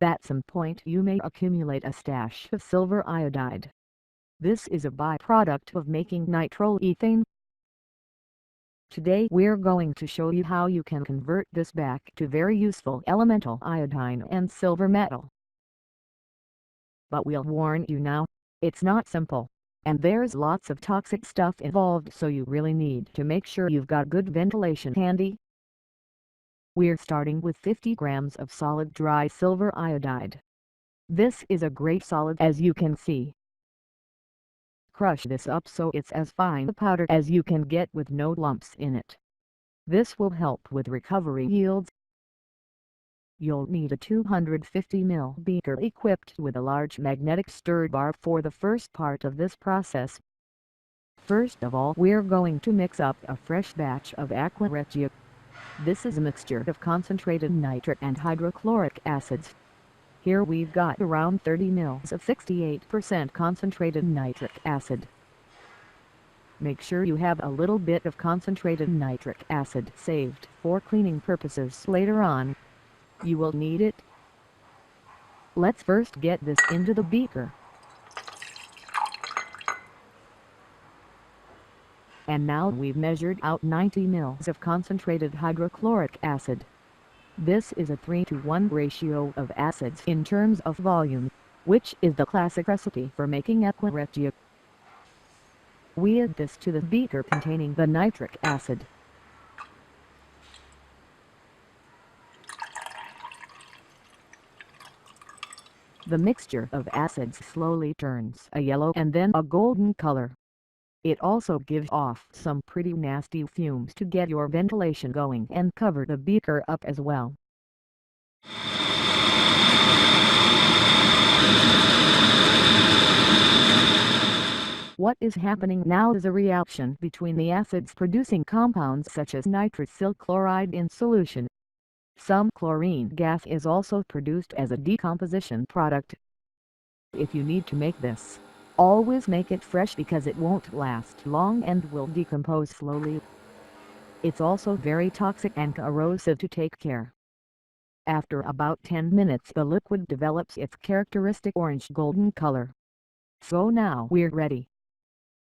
At some point you may accumulate a stash of silver iodide. This is a byproduct of making nitroethane. Today we're going to show you how you can convert this back to very useful elemental iodine and silver metal. But we'll warn you now, it's not simple, and there's lots of toxic stuff involved, so you really need to make sure you've got good ventilation handy. We're starting with 50 grams of solid dry silver iodide. This is a great solid, as you can see. Crush this up so it's as fine a powder as you can get with no lumps in it. This will help with recovery yields. You'll need a 250 ml beaker equipped with a large magnetic stir bar for the first part of this process. First of all, we're going to mix up a fresh batch of aqua regia. This is a mixture of concentrated nitric and hydrochloric acids. Here we've got around 30 ml of 68% concentrated nitric acid. Make sure you have a little bit of concentrated nitric acid saved for cleaning purposes later on. You will need it. Let's first get this into the beaker. And now we've measured out 90 ml of concentrated hydrochloric acid. This is a 3-to-1 ratio of acids in terms of volume, which is the classic recipe for making aqua regia. We add this to the beaker containing the nitric acid. The mixture of acids slowly turns a yellow and then a golden color. It also gives off some pretty nasty fumes to get your ventilation going and cover the beaker up as well. What is happening now is a reaction between the acids producing compounds such as nitrosyl chloride in solution. Some chlorine gas is also produced as a decomposition product. If you need to make this, always make it fresh because it won't last long and will decompose slowly. It's also very toxic and corrosive to take care. After about 10 minutes the liquid develops its characteristic orange-golden color. So now we're ready.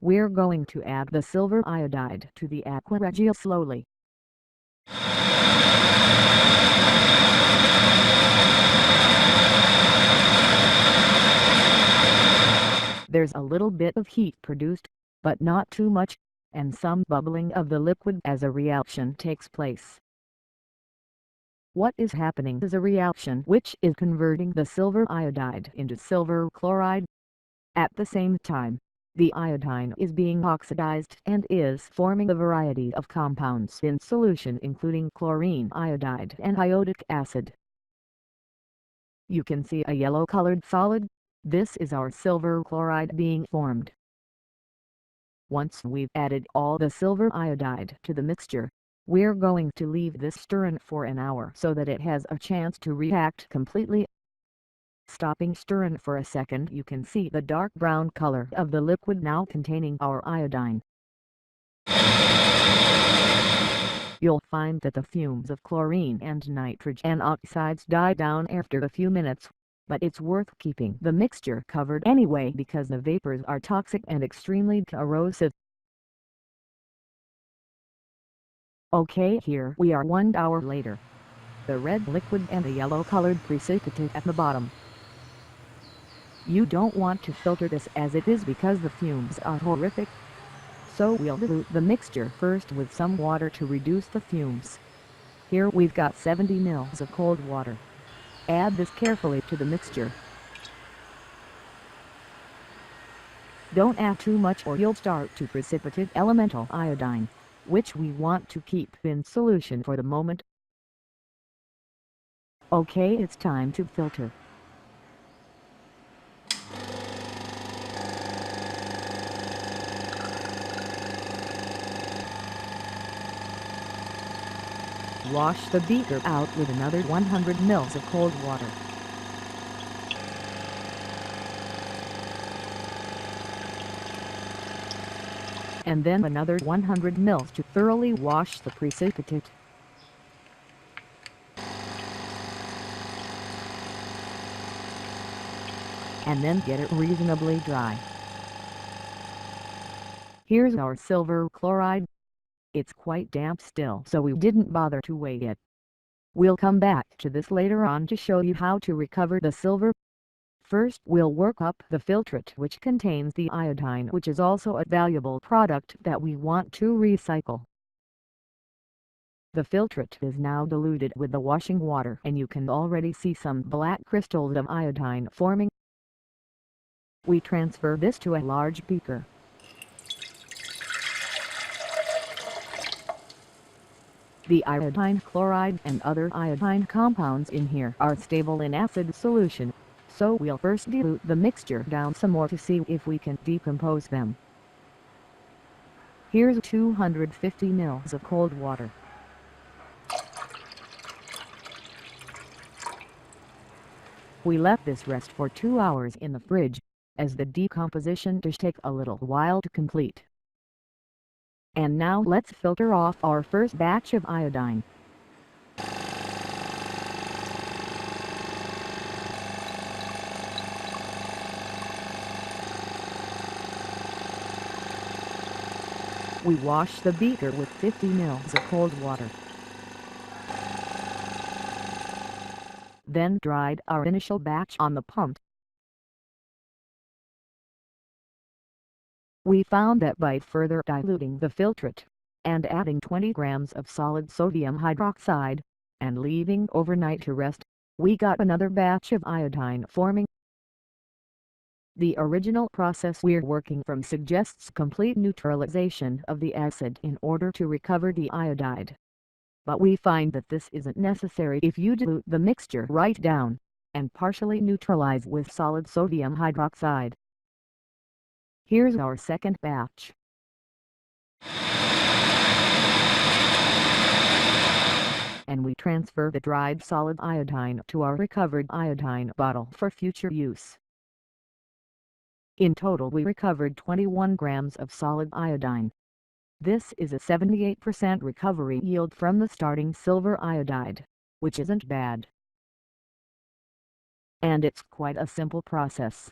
We're going to add the silver iodide to the aqua regia slowly. There's a little bit of heat produced, but not too much, and some bubbling of the liquid as a reaction takes place. What is happening is a reaction which is converting the silver iodide into silver chloride. At the same time, the iodine is being oxidized and is forming a variety of compounds in solution, including chlorine iodide and iodic acid. You can see a yellow-colored solid. This is our silver chloride being formed. Once we've added all the silver iodide to the mixture, we're going to leave this stirring for an hour so that it has a chance to react completely. Stopping stirring for a second, you can see the dark brown color of the liquid now containing our iodine. You'll find that the fumes of chlorine and nitrogen oxides die down after a few minutes, but it's worth keeping the mixture covered anyway because the vapors are toxic and extremely corrosive. Okay, here we are 1 hour later. The red liquid and the yellow-colored precipitate at the bottom. You don't want to filter this as it is because the fumes are horrific. So we'll dilute the mixture first with some water to reduce the fumes. Here we've got 70 ml of cold water. Add this carefully to the mixture. Don't add too much or you'll start to precipitate elemental iodine, which we want to keep in solution for the moment. Okay, it's time to filter. Wash the beaker out with another 100 ml of cold water. And then another 100 ml to thoroughly wash the precipitate. and then get it reasonably dry. Here's our silver chloride. It's quite damp still, so we didn't bother to weigh it. We'll come back to this later on to show you how to recover the silver. First we'll work up the filtrate, which contains the iodine, which is also a valuable product that we want to recycle. The filtrate is now diluted with the washing water, and you can already see some black crystals of iodine forming. We transfer this to a large beaker. The iodine chloride and other iodine compounds in here are stable in acid solution, so we'll first dilute the mixture down some more to see if we can decompose them. Here's 250 ml of cold water. We let this rest for 2 hours in the fridge, as the decomposition does take a little while to complete. And now let's filter off our first batch of iodine. We wash the beaker with 50 ml of cold water. Then dried our initial batch on the pump. We found that by further diluting the filtrate, and adding 20 grams of solid sodium hydroxide, and leaving overnight to rest, we got another batch of iodine forming. The original process we're working from suggests complete neutralization of the acid in order to recover the iodide. But we find that this isn't necessary if you dilute the mixture right down, and partially neutralize with solid sodium hydroxide. Here's our second batch. And we transfer the dried solid iodine to our recovered iodine bottle for future use. In total we recovered 21 grams of solid iodine. This is a 78% recovery yield from the starting silver iodide, which isn't bad. And it's quite a simple process.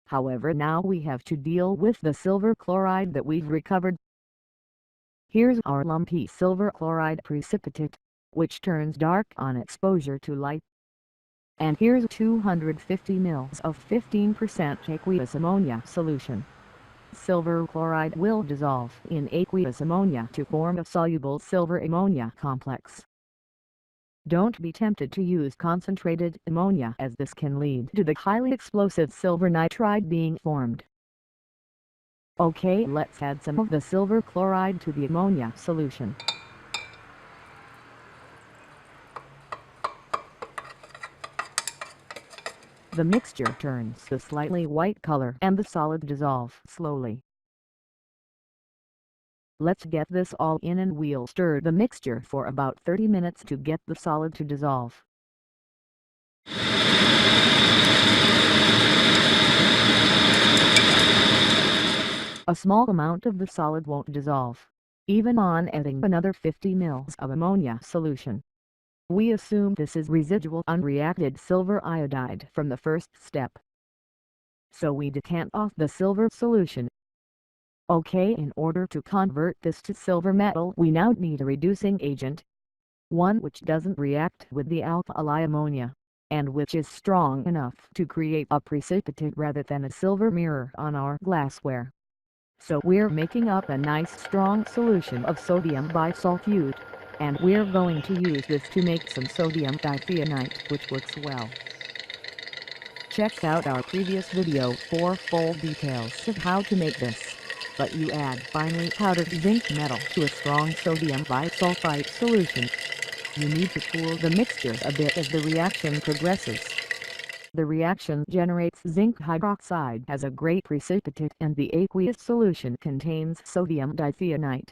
However, now we have to deal with the silver chloride that we've recovered. Here's our lumpy silver chloride precipitate, which turns dark on exposure to light. And here's 250 ml of 15% aqueous ammonia solution. Silver chloride will dissolve in aqueous ammonia to form a soluble silver ammonia complex. Don't be tempted to use concentrated ammonia, as this can lead to the highly explosive silver nitride being formed. Okay, let's add some of the silver chloride to the ammonia solution. The mixture turns a slightly white color and the solid dissolve slowly. Let's get this all in, and we'll stir the mixture for about 30 minutes to get the solid to dissolve. A small amount of the solid won't dissolve, even on adding another 50 ml of ammonia solution. We assume this is residual unreacted silver iodide from the first step. So we decant off the silver solution. Okay, in order to convert this to silver metal we now need a reducing agent. One which doesn't react with the alkali ammonia, and which is strong enough to create a precipitate rather than a silver mirror on our glassware. So we're making up a nice strong solution of sodium bisulfite, and we're going to use this to make some sodium dithionite, which works well. Check out our previous video for full details of how to make this. But you add finely powdered zinc metal to a strong sodium bisulfite solution. You need to cool the mixture a bit as the reaction progresses. The reaction generates zinc hydroxide as a great precipitate, and the aqueous solution contains sodium dithionite.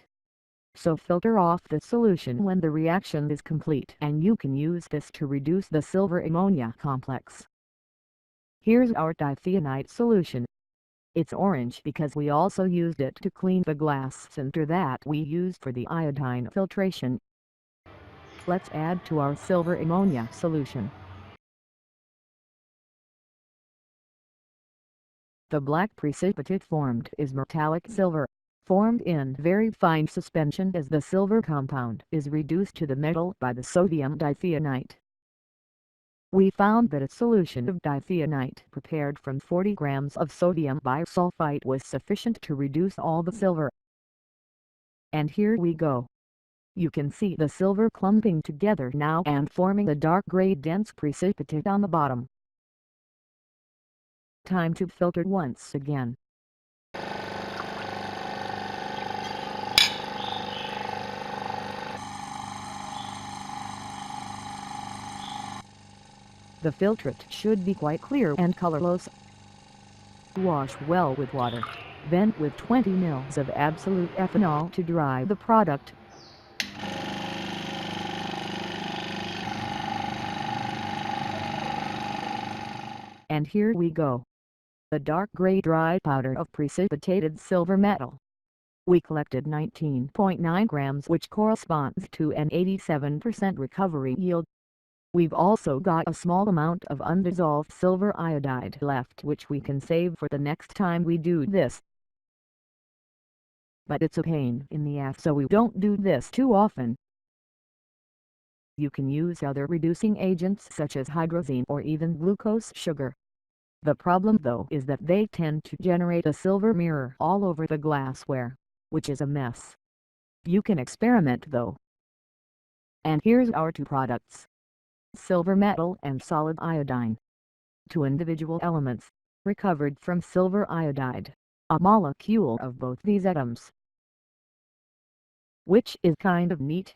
So filter off the solution when the reaction is complete, and you can use this to reduce the silver ammonia complex. Here's our dithionite solution. It's orange because we also used it to clean the glass sinter that we used for the iodine filtration. Let's add to our silver ammonia solution. The black precipitate formed is metallic silver, formed in very fine suspension as the silver compound is reduced to the metal by the sodium dithionite. We found that a solution of dithionite prepared from 40 grams of sodium bisulfite was sufficient to reduce all the silver. And here we go. You can see the silver clumping together now and forming a dark gray dense precipitate on the bottom. Time to filter once again. The filtrate should be quite clear and colorless. Wash well with water, then with 20 ml of absolute ethanol to dry the product. And here we go. The dark gray dry powder of precipitated silver metal. We collected 19.9 grams, which corresponds to an 87% recovery yield. We've also got a small amount of undissolved silver iodide left, which we can save for the next time we do this. But it's a pain in the ass, so we don't do this too often. You can use other reducing agents such as hydrazine or even glucose sugar. The problem though is that they tend to generate a silver mirror all over the glassware, which is a mess. You can experiment though. And here's our two products. Silver metal and solid iodine. Two individual elements, recovered from silver iodide, a molecule of both these atoms. Which is kind of neat.